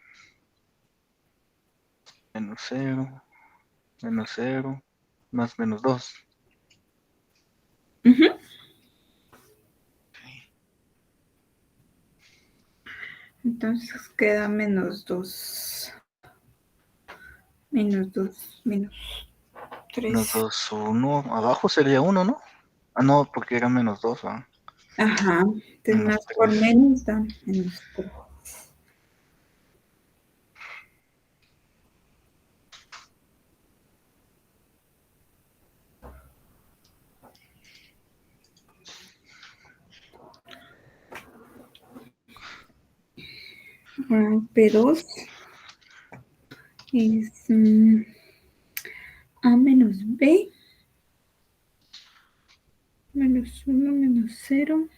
-0, -0, más -2. Ujú. Entonces queda -2. -2 menos 3. -2, 1. Abajo sería 1, ¿no? Ah, no, porque era -2, ¿ah? Ajá. Entonces más por -3. menos da -3. P2 es A menos B -1 menos 0.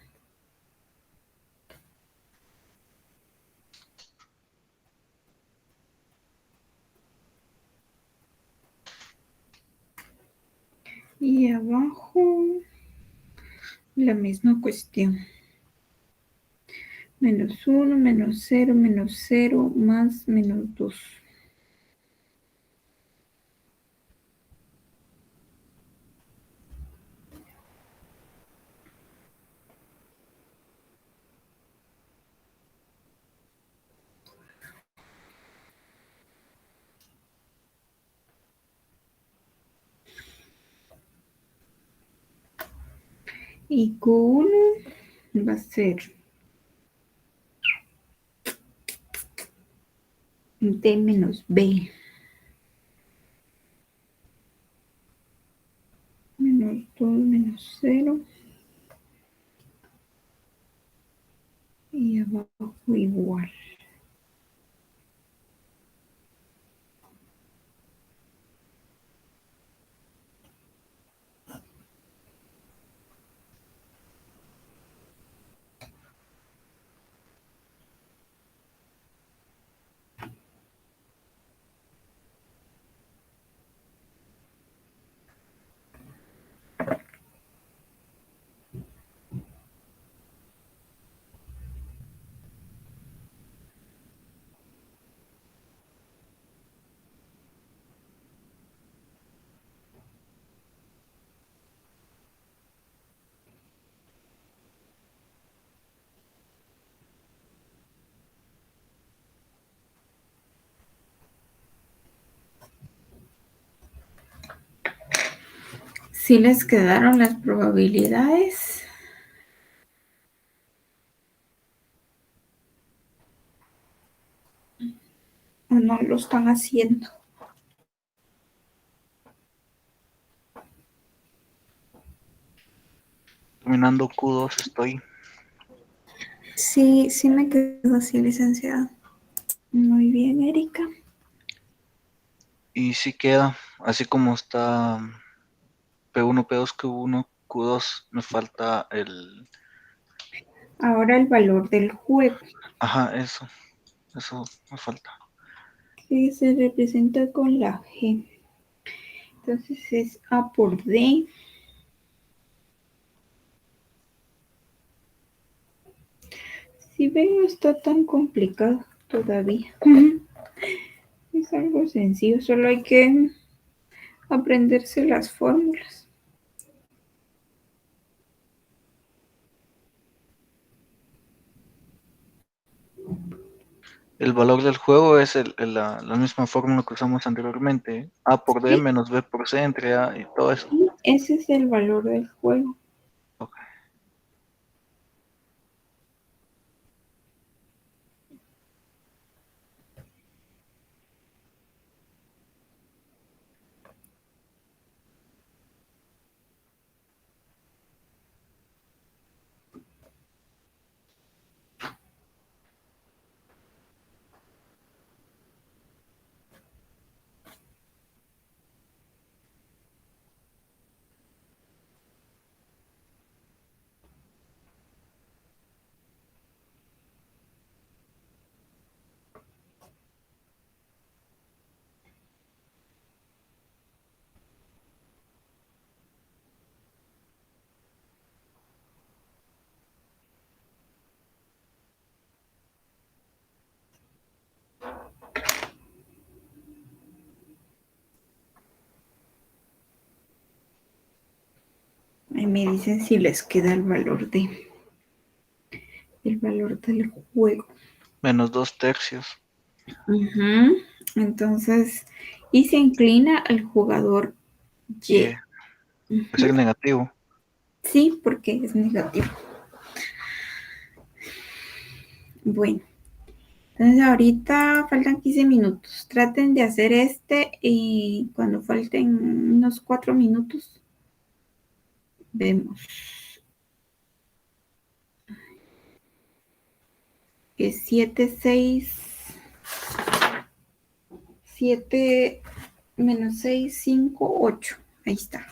Y abajo la misma cuestión. -1 menos 0 menos 0 más -2. Y Q1 va a ser D menos B. Menos 2 menos 0. Y abajo igual. ¿Sí les quedaron las probabilidades? ¿O no lo están haciendo? Terminando Q2 estoy. Sí, sí me quedo así, licenciada. Muy bien, Erika. Y sí queda, así como está P1, P2, Q1, Q2, me falta el... Ahora el valor del juego, Ajá, eso me falta. que se representa con la G. Entonces es A por D. Si ven, no está tan complicado todavía. Es algo sencillo, solo hay que aprenderse las fórmulas. El valor del juego es la misma fórmula que usamos anteriormente. A por D Sí, menos B por C entre A y todo eso. sí, ese es el valor del juego. Ok. Ahí me dicen si les queda el valor del juego. Menos 2/3. Ujú. Entonces, y se inclina al jugador Y Y. es el Ujú. negativo. Sí, porque es negativo. Bueno, entonces ahorita faltan 15 minutos. Traten de hacer este y cuando falten unos 4 minutos, vemos. Es 7 6 7 menos 6 5 8. Ahí está.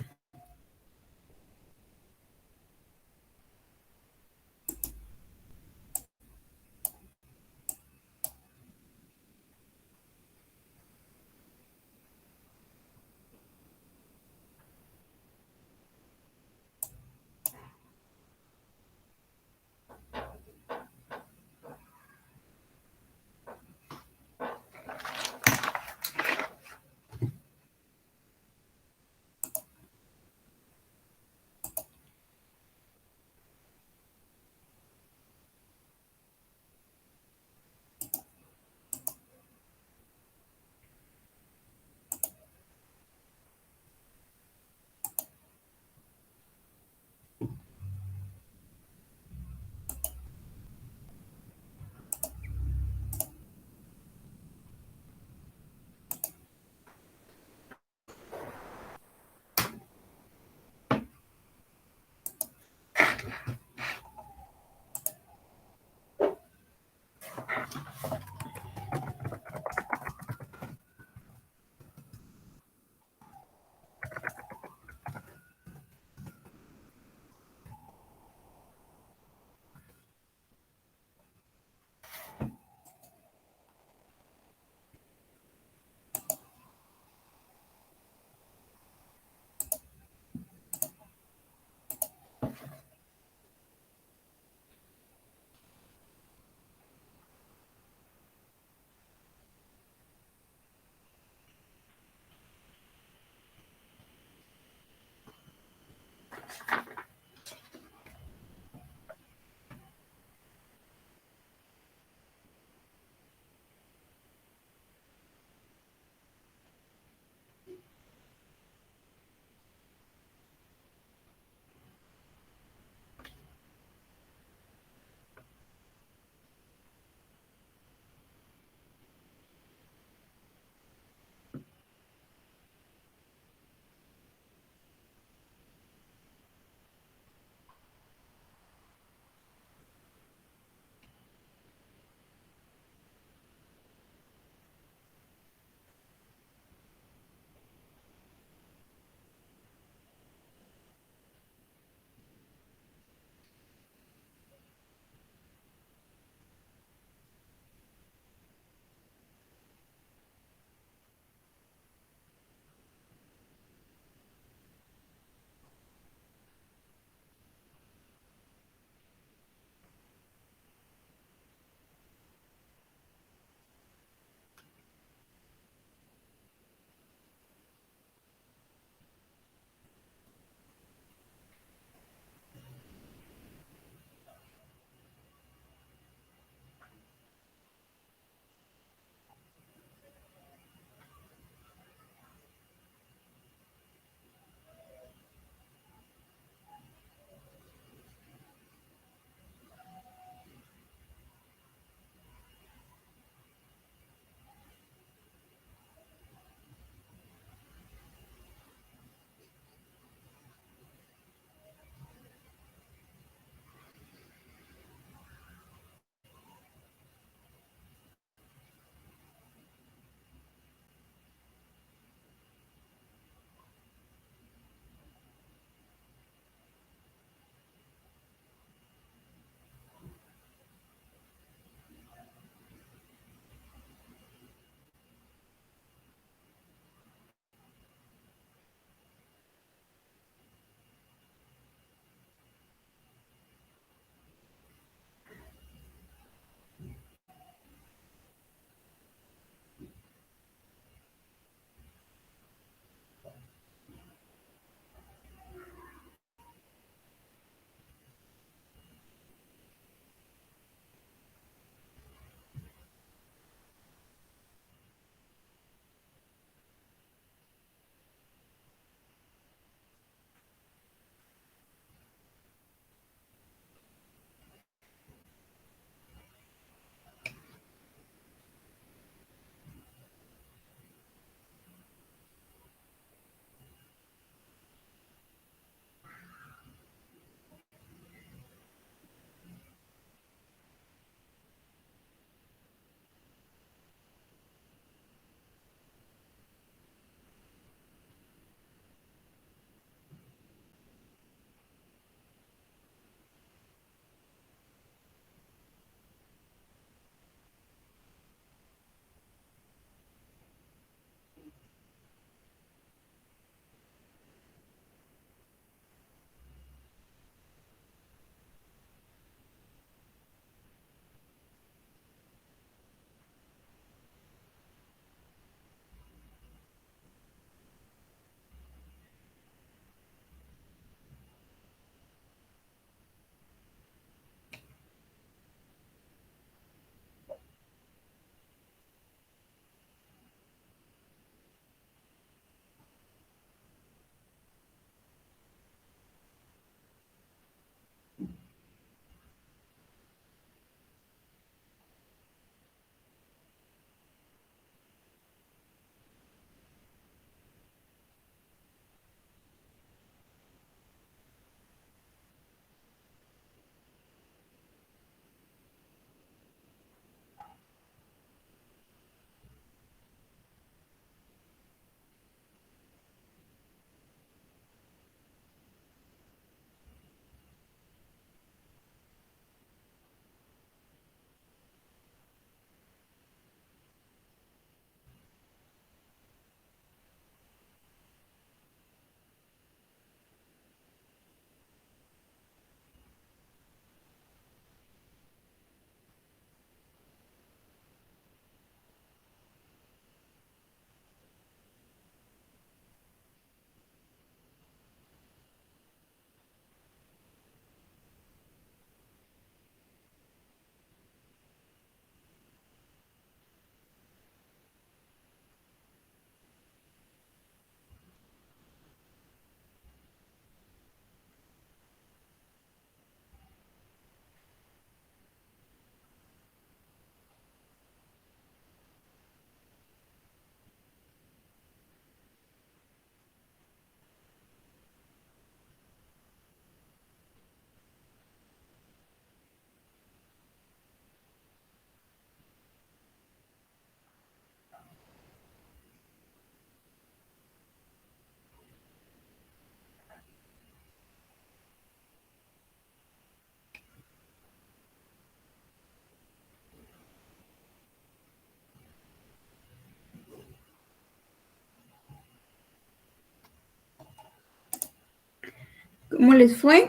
¿Cómo les fue?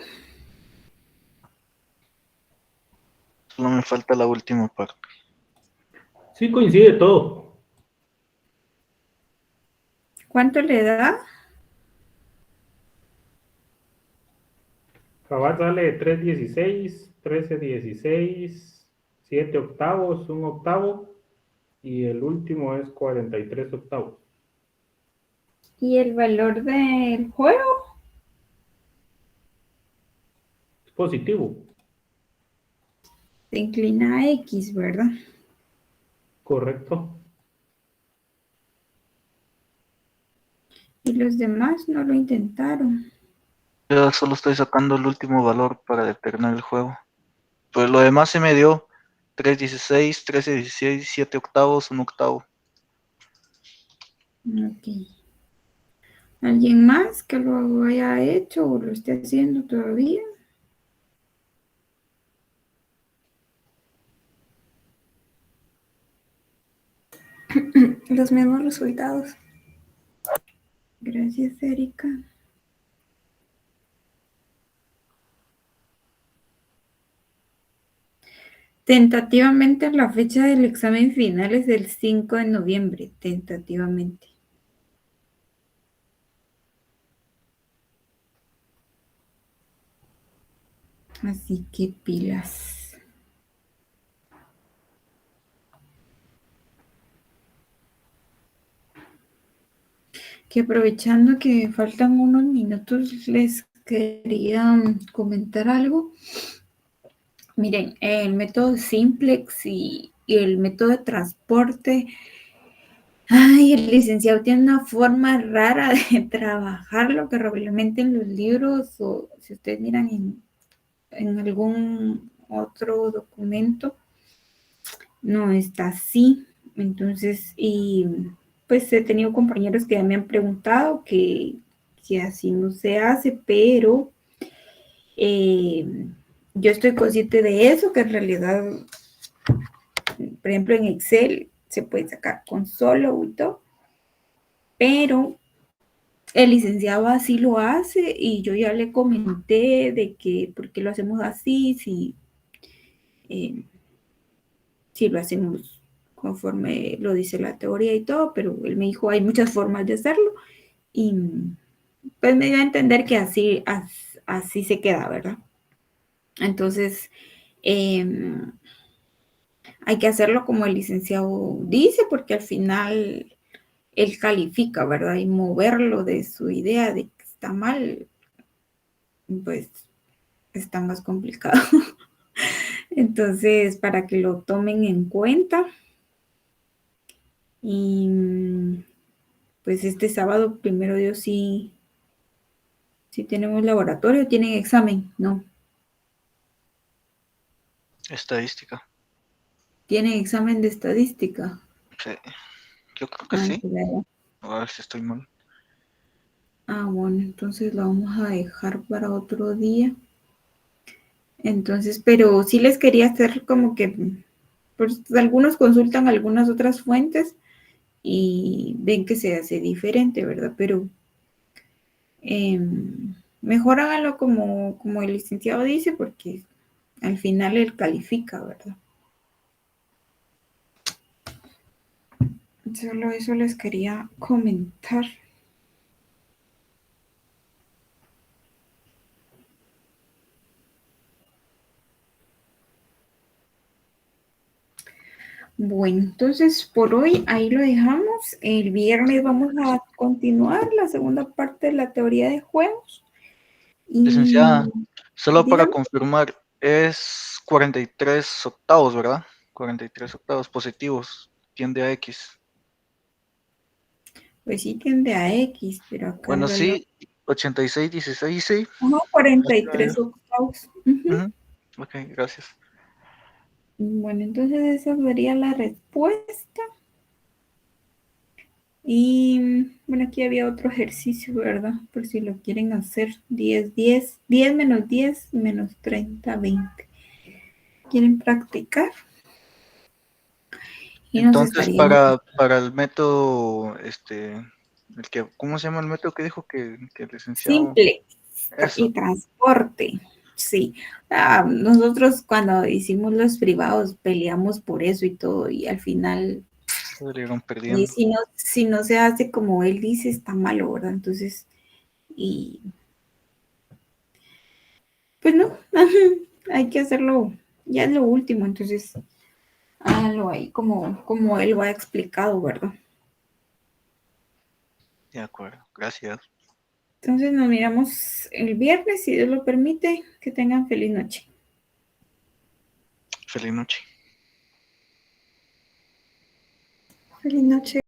Solo me falta la última parte. Sí coincide todo. ¿Cuánto le da? Cabal sale 3/16, 13/16, 7 octavos, un octavo, y el último es 43 octavos. ¿Y el valor del juego? Es positivo, Se inclina a X, ¿verdad? correcto. Y los demás no lo intentaron. Yo solo estoy sacando el último valor para determinar el juego. Pues lo demás se me dio 3/16, 13/16, 7 octavos, un octavo. Ok. ¿Alguien más que lo haya hecho o lo esté haciendo todavía? Los mismos resultados. Gracias, Erika. Tentativamente la fecha del examen final es el 5 de noviembre, tentativamente. Así que pilas. Que aprovechando que faltan unos minutos, les quería comentar algo. Miren, el método Simplex y el método de transporte. Ay, el licenciado tiene una forma rara de trabajar lo que regularmente en los libros o si ustedes miran en algún otro documento, no está así. Entonces, y pues he tenido compañeros que ya me han preguntado que así no se hace, pero yo estoy consciente de eso, que en realidad, por ejemplo, en Excel se puede sacar con solo y todo, pero el licenciado así lo hace y yo ya le comenté de que por qué lo hacemos así, eh, si lo hacemos conforme lo dice la teoría y todo, pero él me dijo hay muchas formas de hacerlo y pues me dio a entender que así se queda, ¿verdad? Entonces, eh, hay que hacerlo como el licenciado dice, porque al final él califica, ¿verdad? Y moverlo de su idea de que está mal, pues está más complicado. Entonces, para que lo tomen en cuenta. Y pues este sábado, primero Dios, sí tenemos laboratorio, tienen examen, ¿no? Estadística. Tienen examen de estadística. Sí, yo creo que sí. Claro. A ver si estoy mal. Bueno, entonces lo vamos a dejar para otro día. Entonces, pero sí les quería hacer como que, pues algunos consultan algunas otras fuentes y ven que se hace diferente, ¿verdad? Pero mejor háganlo como el licenciado dice, porque al final él califica, ¿verdad? Solo eso les quería comentar. Bueno, entonces por hoy ahí lo dejamos. El viernes vamos a continuar la segunda parte de la teoría de juegos. Y Licenciada, solo para díganme, confirmar, es 43 octavos, ¿verdad? 43 octavos positivos, tiende a X. pues sí tiende a X, pero acá el Bueno, valor. sí, 86/16, sí. Ajá, 43 octavos. Ujú. Ujú. Ok, gracias. Bueno, entonces esa sería la respuesta. Y bueno, aquí había otro ejercicio, ¿verdad? Por si lo quieren hacer. 10 menos 10 menos 30 20. ¿Quieren practicar? Y nos Entonces, estaríamos para el método, el que, ¿cómo se llama el método que dijo que el licenciado? simple. Eso, y transporte. Sí. Nosotros cuando hicimos los privados peleamos por eso y todo, y al final, salieron y perdiendo. si no se hace como él dice, está malo, ¿verdad? Entonces, y pues no, hay que hacerlo, ya es lo último, entonces háganlo ahí como él lo ha explicado, ¿verdad? De acuerdo, gracias. Entonces nos miramos el viernes, si Dios lo permite, que tengan feliz noche. Feliz noche. Feliz noche.